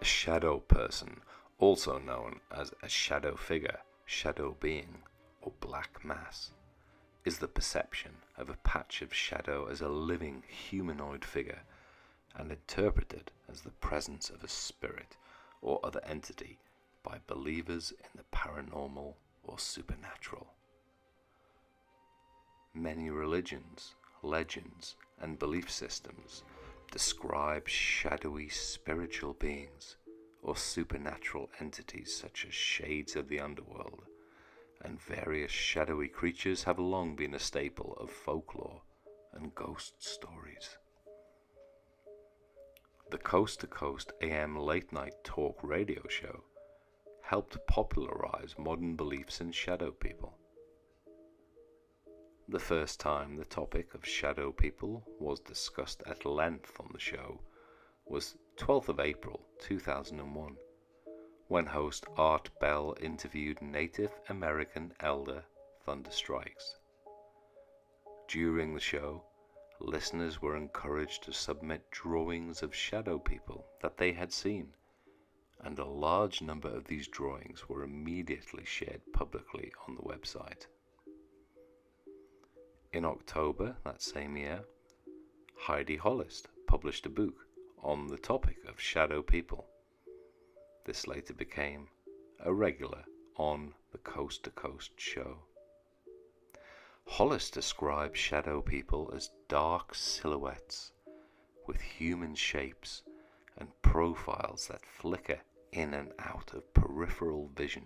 A shadow person, also known as a shadow figure, shadow being, or black mass, is the perception of a patch of shadow as a living humanoid figure and interpreted as the presence of a spirit or other entity by believers in the paranormal or supernatural. Many religions, legends, and belief systems describe shadowy spiritual beings or supernatural entities such as shades of the underworld, and various shadowy creatures have long been a staple of folklore and ghost stories. The Coast to Coast AM late night talk radio show helped popularize modern beliefs in shadow people. The first time the topic of shadow people was discussed at length on the show was 12th of April 2001, when host Art Bell interviewed Native American elder Thunder Strikes. During the show, listeners were encouraged to submit drawings of shadow people that they had seen, and a large number of these drawings were immediately shared publicly on the website. In October that same year, Heidi Hollist published a book on the topic of shadow people. This later became a regular on the Coast to Coast show. Hollis describes shadow people as dark silhouettes with human shapes and profiles that flicker in and out of peripheral vision,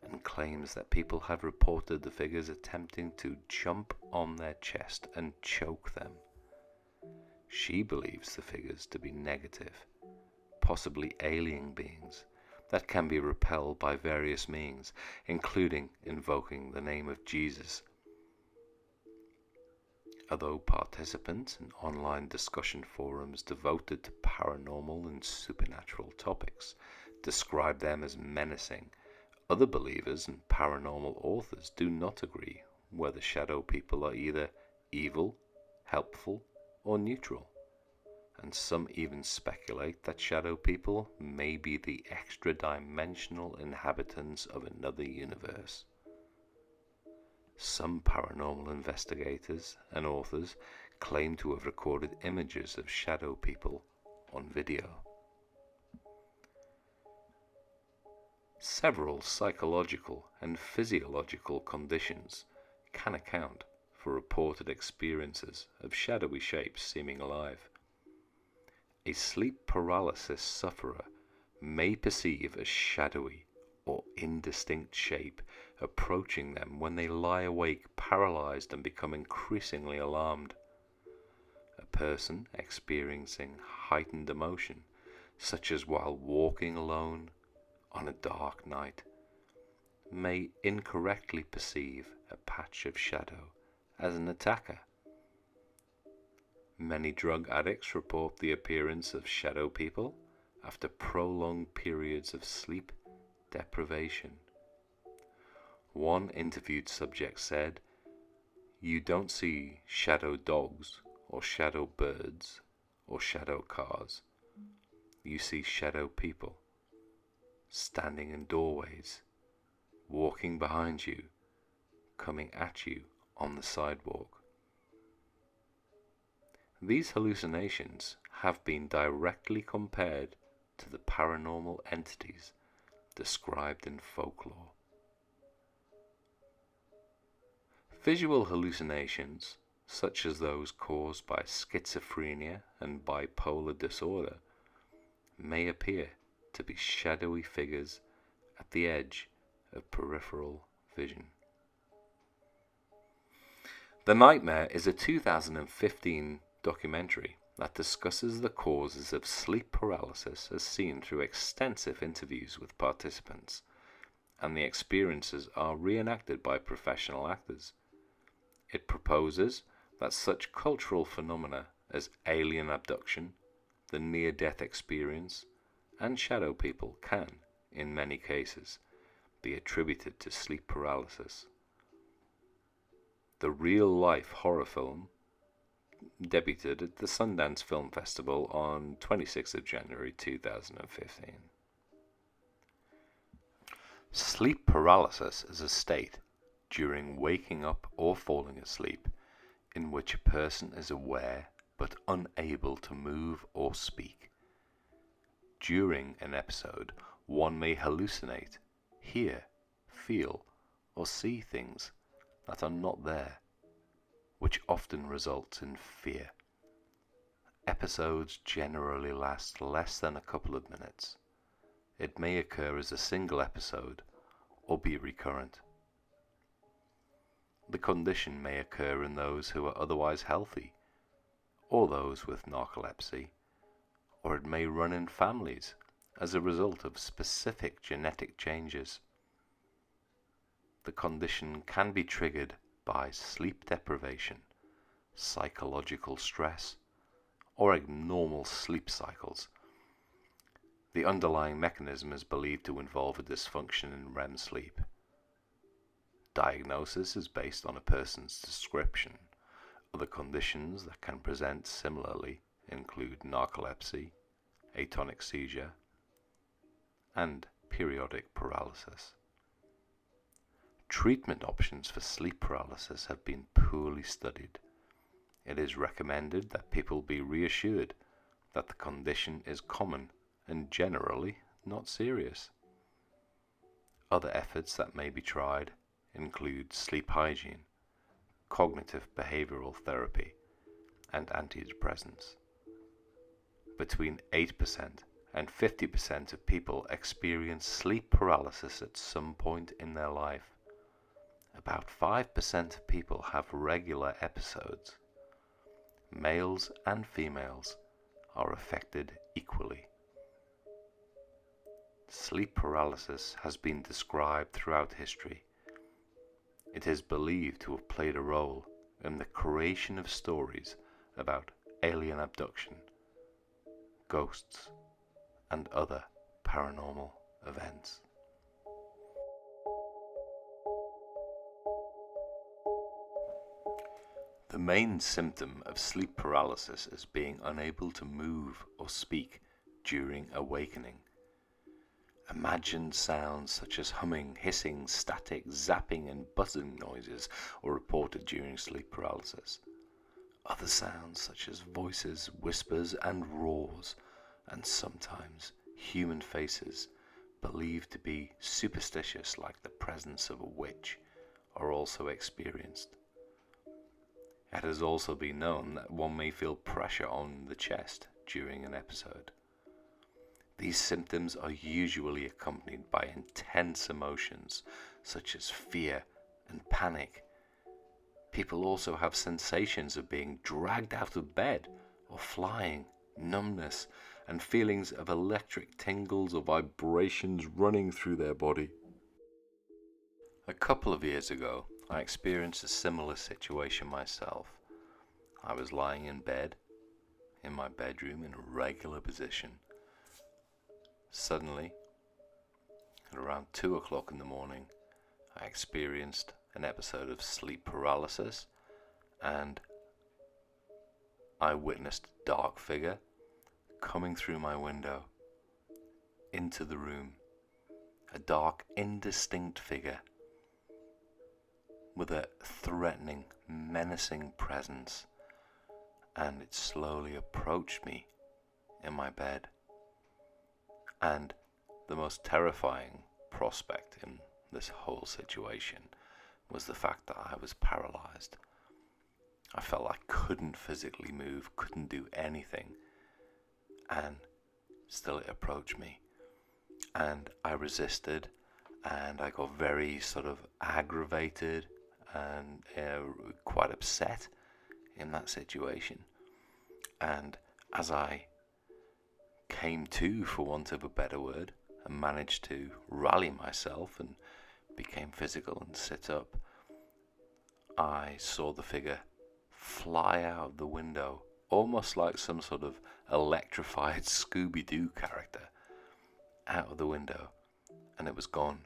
and claims that people have reported the figures attempting to jump on their chest and choke them. She believes the figures to be negative, possibly alien beings that can be repelled by various means, including invoking the name of Jesus. Although participants in online discussion forums devoted to paranormal and supernatural topics describe them as menacing, other believers and paranormal authors do not agree whether shadow people are either evil, helpful, or neutral, and some even speculate that shadow people may be the extra-dimensional inhabitants of another universe. Some paranormal investigators and authors claim to have recorded images of shadow people on video. Several psychological and physiological conditions can account for reported experiences of shadowy shapes seeming alive. A sleep paralysis sufferer may perceive a shadowy or indistinct shape approaching them when they lie awake paralyzed and become increasingly alarmed. A person experiencing heightened emotion, such as while walking alone on a dark night, may incorrectly perceive a patch of shadow as an attacker. Many drug addicts report the appearance of shadow people after prolonged periods of sleep deprivation. One interviewed subject said, "You don't see shadow dogs or shadow birds or shadow cars. You see shadow people standing in doorways, walking behind you, coming at you on the sidewalk." These hallucinations have been directly compared to the paranormal entities described in folklore. Visual hallucinations, such as those caused by schizophrenia and bipolar disorder, may appear to be shadowy figures at the edge of peripheral vision. The Nightmare is a 2015 documentary that discusses the causes of sleep paralysis as seen through extensive interviews with participants, and the experiences are reenacted by professional actors. It proposes that such cultural phenomena as alien abduction, the near-death experience, and shadow people can, in many cases, be attributed to sleep paralysis. The real-life horror film debuted at the Sundance Film Festival on 26th of January 2015. Sleep paralysis is a state during waking up or falling asleep in which a person is aware but unable to move or speak. During an episode, one may hallucinate, hear, feel, or see things that are not there, which often results in fear. Episodes generally last less than a couple of minutes. It may occur as a single episode or be recurrent. The condition may occur in those who are otherwise healthy, or those with narcolepsy, or it may run in families as a result of specific genetic changes. The condition can be triggered by sleep deprivation, psychological stress, or abnormal sleep cycles. The underlying mechanism is believed to involve a dysfunction in REM sleep. Diagnosis is based on a person's description. Other conditions that can present similarly include narcolepsy, atonic seizure, and periodic paralysis. Treatment options for sleep paralysis have been poorly studied. It is recommended that people be reassured that the condition is common and generally not serious. Other efforts that may be tried include sleep hygiene, cognitive behavioral therapy, and antidepressants. Between 8% and 50% of people experience sleep paralysis at some point in their life. About 5% of people have regular episodes. Males and females are affected equally. Sleep paralysis has been described throughout history. It is believed to have played a role in the creation of stories about alien abduction, ghosts, and other paranormal events. The main symptom of sleep paralysis is being unable to move or speak during awakening. Imagined sounds such as humming, hissing, static, zapping, and buzzing noises are reported during sleep paralysis. Other sounds such as voices, whispers, and roars, and sometimes human faces, believed to be superstitious like the presence of a witch, are also experienced. It has also been known that one may feel pressure on the chest during an episode. These symptoms are usually accompanied by intense emotions such as fear and panic. People also have sensations of being dragged out of bed or flying, numbness, and feelings of electric tingles or vibrations running through their body. A couple of years ago, I experienced a similar situation myself. I was lying in bed, in my bedroom in a regular position. Suddenly, at around 2 o'clock in the morning, I experienced an episode of sleep paralysis, and I witnessed a dark figure coming through my window into the room. A dark, indistinct figure with a threatening, menacing presence, and it slowly approached me in my bed. And the most terrifying prospect in this whole situation was the fact that I was paralyzed. I felt I couldn't physically move, couldn't do anything, and still it approached me. And I resisted, and I got very sort of aggravated and quite upset in that situation. And as I came to, for want of a better word, and managed to rally myself and became physical and sit up, I saw the figure fly out of the window, almost like some sort of electrified Scooby-Doo character, out of the window, and it was gone.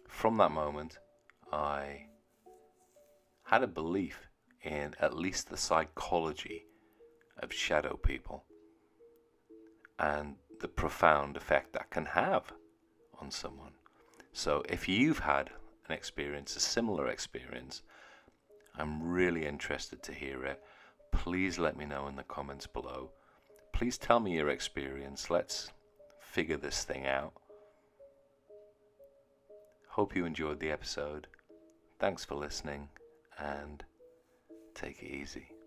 From that moment, I had a belief in at least the psychology of shadow people and the profound effect that can have on someone. So if you've had an experience, a similar experience, I'm really interested to hear it. Please let me know in the comments below. Please tell me your experience. Let's figure this thing out. Hope you enjoyed the episode. Thanks for listening, and take it easy.